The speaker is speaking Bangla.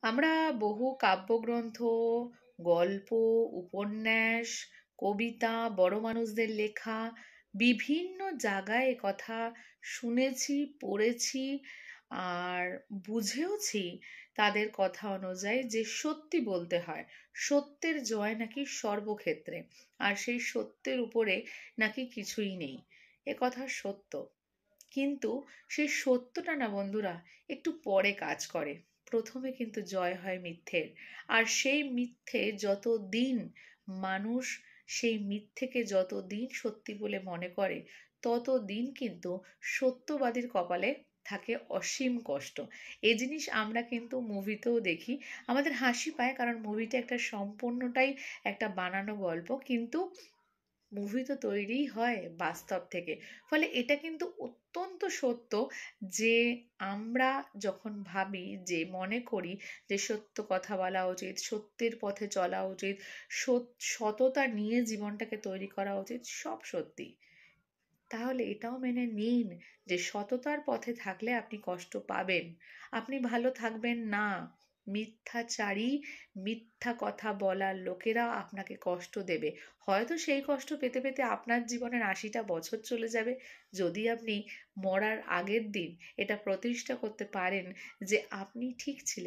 আমরা বহু কাব্যগ্রন্থ, গল্প, উপন্যাস, কবিতা, বড় মানুষদের লেখা বিভিন্ন জায়গায় এ কথা শুনেছি, পড়েছি আর বুঝেওছি তাদের কথা অনুযায়ী যে সত্যি বলতে হয়। সত্যের জয় নাকি সর্বক্ষেত্রে, আর সেই সত্যের উপরে নাকি কিছুই নেই। এ কথা সত্য, কিন্তু সেই সত্যটা না বন্ধুরা একটু পরে কাজ করে। প্রথমে কিন্তু জয় হয় মিথ্যের। আর সেই মিথ্যে যত দিন মানুষ সেই মিথ্যেকে যত দিন সত্যি বলে মনে করে, তত দিন কিন্তু সত্যবাদীর কপালে থাকে অসীম কষ্ট। এই জিনিস আমরা কিন্তু মুভিতেও দেখি। আমাদের হাসি পায়, কারণ মুভিটা একটা সম্পূর্ণটাই একটা বানানো গল্প, কিন্তু মুভি তো তৈরিই হয় বাস্তব থেকে। ফলে এটা কিন্তু অত্যন্ত সত্য যে আমরা যখন ভাবি, যে মনে করি যে সত্য কথা বলা উচিত, সত্যের পথে চলা উচিত, সততা নিয়ে জীবনটাকে তৈরি করা উচিত, সব সত্যি, তাহলে এটাও মেনে নিন যে সততার পথে থাকলে আপনি কষ্ট পাবেন, আপনি ভালো থাকবেন না। মিথ্যাচারী, মিথ্যা কথা বলার লোকেরা আপনাকে কষ্ট দেবে। হয়তো সেই কষ্ট পেতে পেতে আপনার জীবনের ৮০টা বছর চলে যাবে, যদি আপনি মরার আগের দিন এটা প্রতিষ্ঠা করতে পারেন যে আপনি ঠিক ছিলেন।